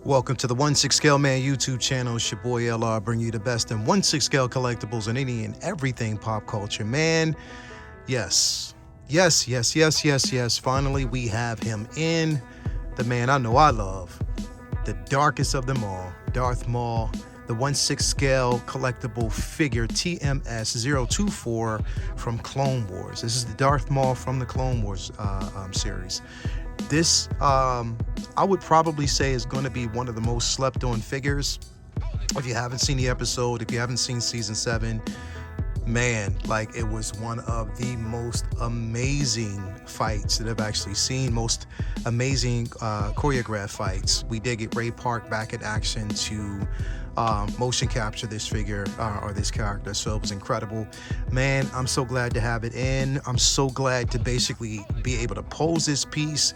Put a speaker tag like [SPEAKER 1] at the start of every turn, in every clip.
[SPEAKER 1] Welcome to the 1/6 Scale Man YouTube channel. It's your boy LR, bring you the best in 1/6 scale collectibles and any and everything pop culture. Man, yes. Finally, we have him in. The man I know I love. The darkest of them all. Darth Maul. The 1/6 scale collectible figure TMS024 from Clone Wars. This is the Darth Maul from the Clone Wars series. This, I would probably say, is going to be one of the most slept on figures. If you haven't seen the episode, if you haven't seen season 7, man, like, it was one of the most amazing fights that I've actually seen, most amazing choreographed fights. We did get Ray Park back in action to motion capture this figure or this character, so it was incredible. Man, I'm so glad to have it in. I'm so glad to basically be able to pose this piece.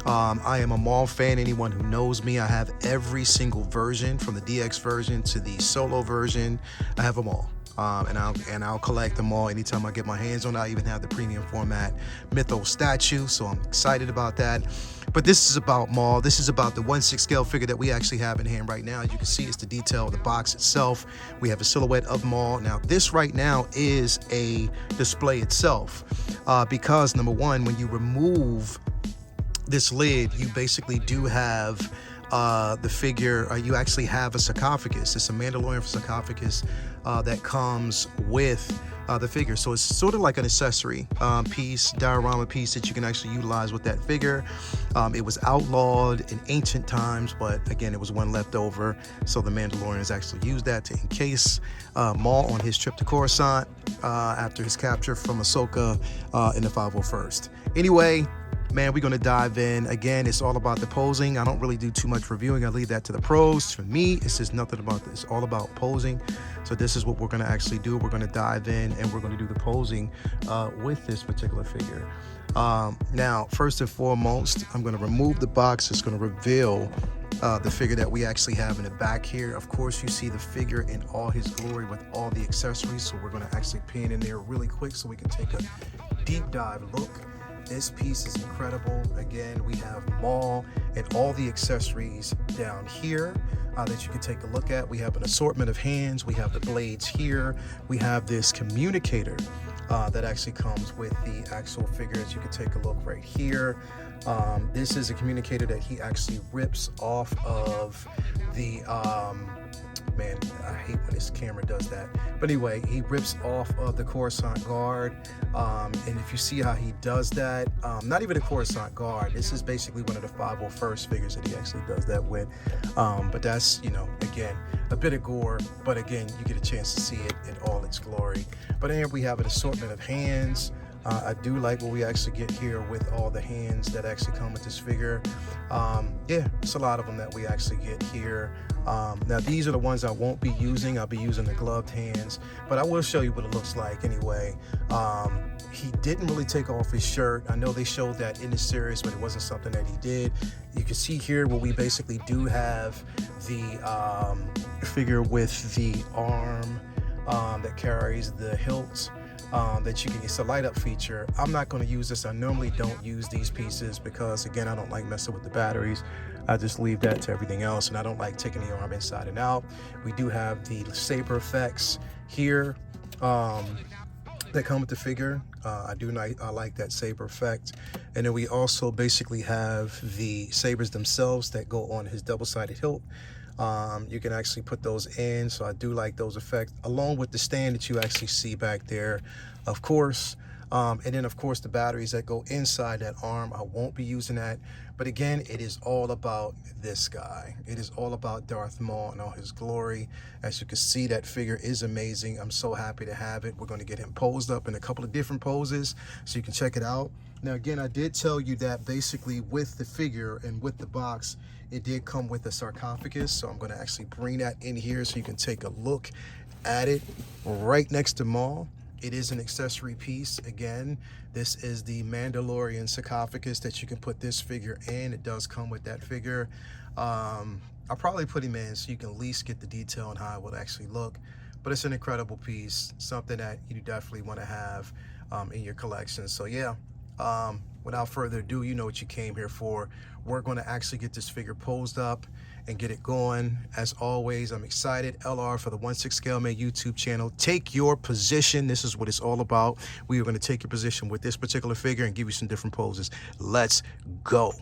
[SPEAKER 1] I am a Maul fan. Anyone who knows me, I have every single version, from the DX version to the solo version. I have them all. And I'll collect them all anytime I get my hands on it. I even have the premium format Mythos statue, so I'm excited about that. But this is about Maul. This is about the 1/6 scale figure that we actually have in hand right now. As you can see, it's the detail of the box itself. We have a silhouette of Maul. Now, this right now is a display itself, because number one, when you remove this lid, you basically do have the figure, you actually have a sarcophagus. It's a Mandalorian sarcophagus that comes with the figure. So it's sort of like an accessory piece, diorama piece that you can actually utilize with that figure. It was outlawed in ancient times, but again, it was one left over. So the Mandalorians actually used that to encase Maul on his trip to Coruscant after his capture from Ahsoka in the 501st. Anyway, man, we're going to dive in. Again, it's all about the posing. I don't really do too much reviewing. I leave that to the pros. For me, it's just nothing about this. It's all about posing. So this is what we're going to actually do. We're going to dive in and we're going to do the posing with this particular figure. Now, first and foremost, I'm going to remove the box. It's going to reveal the figure that we actually have in the back here. Of course, you see the figure in all his glory with all the accessories. So we're going to actually pan in there really quick so we can take a deep dive look. This piece is incredible. Again, we have Maul and all the accessories down here that you can take a look at. We have an assortment of hands. We have the blades here. We have this communicator that actually comes with the actual figure, as you can take a look right here. This is a communicator that he actually rips off of the man, I hate when this camera does that. But anyway, he rips off of the Coruscant Guard. And if you see how he does that, not even the Coruscant Guard, this is basically one of the 501st figures that he actually does that with. But that's, you know, again, a bit of gore, but again, you get a chance to see it in all its glory. But here we have an assortment of hands. I do like what we actually get here with all the hands that actually come with this figure. Yeah, it's a lot of them that we actually get here. Now, these are the ones I won't be using. I'll be using the gloved hands, but I will show you what it looks like anyway. He didn't really take off his shirt. I know they showed that in the series, but it wasn't something that he did. You can see here where we basically do have the figure with the arm that carries the hilt. That you can, it's a light up feature. I'm not going to use this. I normally don't use these pieces because, again, I don't like messing with the batteries. I just leave that to everything else, and I don't like taking the arm inside and out. We do have the saber effects here that come with the figure. I like that saber effect. And then we also basically have the sabers themselves that go on his double-sided hilt. You can actually put those in, so I do like those effects, along with the stand that you actually see back there, of course. And then, of course, the batteries that go inside that arm. I won't be using that. But again, it is all about this guy. It is all about Darth Maul and all his glory. As you can see, that figure is amazing. I'm so happy to have it. We're going to get him posed up in a couple of different poses so you can check it out. Now, again, I did tell you that basically with the figure and with the box, it did come with a sarcophagus. So I'm going to actually bring that in here so you can take a look at it right next to Maul. It is an accessory piece. Again, this is the Mandalorian sarcophagus that you can put this figure in. It does come with that figure. I'll probably put him in so you can at least get the detail on how it would actually look. But it's an incredible piece, something that you definitely want to have in your collection. So yeah, Without further ado, you know what you came here for. We're going to actually get this figure posed up and get it going. As always, I'm excited. LR for the 1/6 Scale Man YouTube channel. Take your position. This is what it's all about. We are going to take your position with this particular figure and give you some different poses. Let's go.